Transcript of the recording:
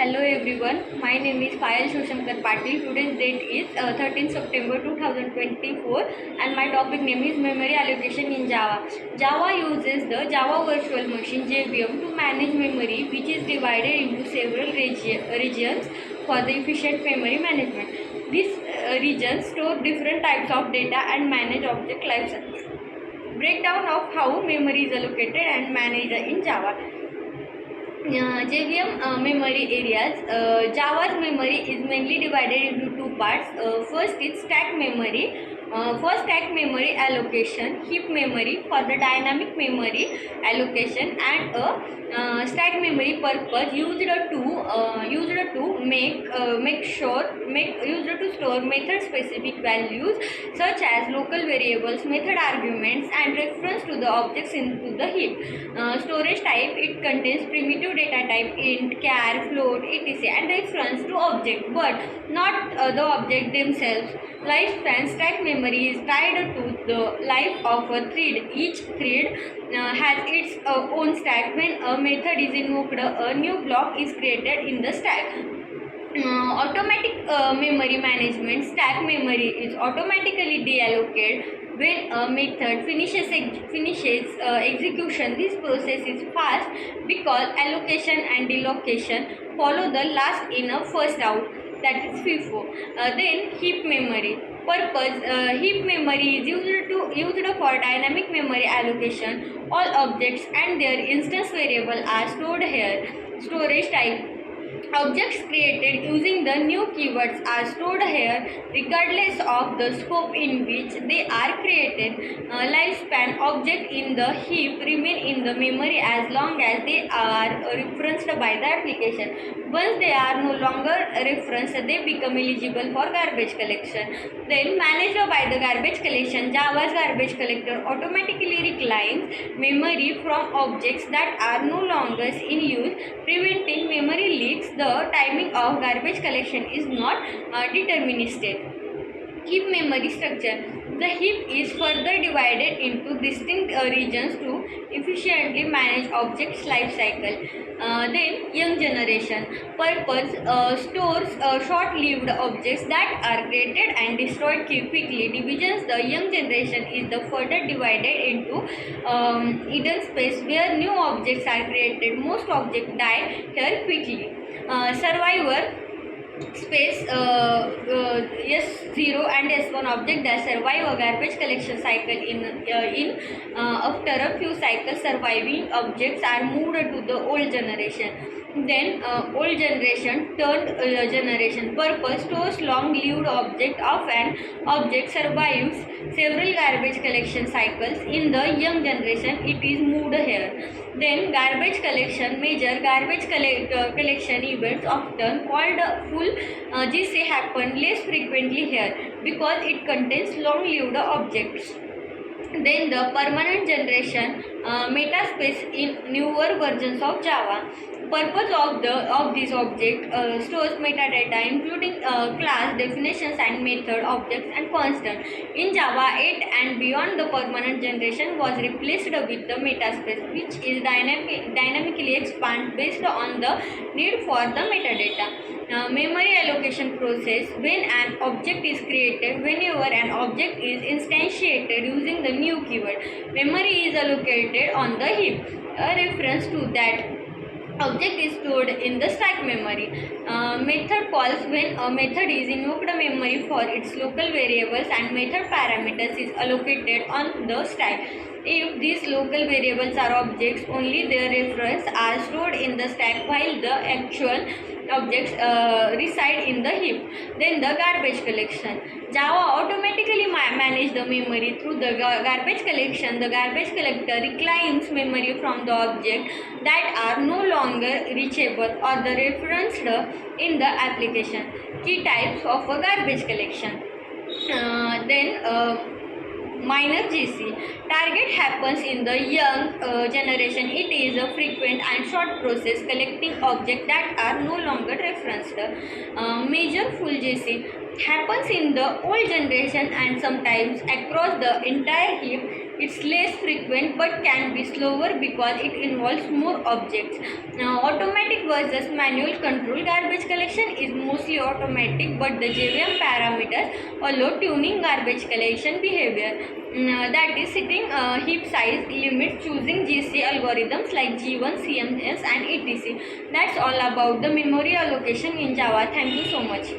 Hello everyone, my name is Payal Shoshankar Patil. Today's date is 13 September 2024 and my topic name is Memory Allocation in Java. Java uses the Java Virtual Machine JVM to manage memory, which is divided into several regions for the efficient memory management. These regions store different types of data and manage object lifecycle. Breakdown of how memory is allocated and managed in Java. JVM memory areas. Java's memory is mainly divided into two parts. First is stack memory. For stack memory allocation, heap memory for the dynamic memory allocation, and a stack memory purpose used to store method specific values such as local variables, method arguments, and reference to the objects into the heap. Storage type, it contains primitive data type int, char, float, etc. and reference to object but not the object themselves. Lifespan, stack memory is tied to the life of a thread. Each thread has its own stack. When a method is invoked, a new block is created in the stack. Automatic memory management. Stack memory is automatically deallocated when a method finishes execution. This process is fast because allocation and delocation follow the last in a first out, that is FIFO. Then heap memory purpose. Heap memory is used for dynamic memory allocation. All objects and their instance variable are stored here. Storage type, objects created using the new keywords are stored here regardless of the scope in which they are created. Lifespan, object in the heap remain in the memory as long as they are referenced by the application. Once they are no longer referenced, they become eligible for garbage collection. Then managed by the garbage collection. Java's garbage collector automatically reclines memory from objects that are no longer in use, preventing memory leaks. The timing of garbage collection is not deterministic. Heap memory structure. The heap is further divided into distinct regions to efficiently manage objects life cycle. Then young generation purpose stores short-lived objects that are created and destroyed quickly. Divisions. The young generation is the further divided into hidden space where new objects are created. Most objects die here quickly. Survivor space. S0 and S1 object that survive a garbage collection cycle after a few cycles. Surviving objects are moved to the old generation. Then old generation turned generation purpose stores long-lived object of an object survives several garbage collection cycles. In the young generation, it is moved here. Then garbage collection measure. Garbage collection events often called full GC happen less frequently here because it contains long-lived objects. Then the permanent generation metaspace in newer versions of Java. Purpose of this object stores metadata including class definitions and method objects and constant. In Java 8 and beyond, the permanent generation was replaced with the metaspace, which is dynamically expanded based on the need for the metadata. Memory allocation process. When an object is created, whenever an object is instantiated using the new keyword, memory is allocated on the heap. A reference to that object is stored in the stack memory. Method calls. When a method is invoked, memory for its local variables and method parameters is allocated on the stack. If these local variables are objects, only their reference are stored in the stack while the actual objects reside in the heap. Then the garbage collection. Java automatically manage the memory through the garbage collection. The garbage collector reclaims memory from the objects that are no longer reachable or the referenced in the application. Key types of a garbage collection. Minor GC. Target happens in the young generation. It is a frequent and short process collecting objects that are no longer referenced. Major full GC happens in the old generation and sometimes across the entire heap. It's less frequent but can be slower because it involves more objects. Automatic versus manual control. Garbage collection is mostly automatic, but the JVM parameters allow tuning garbage collection behavior. That is setting heap size limits, choosing GC algorithms like G1, CMS and etc. That's all about the memory allocation in Java. Thank you so much.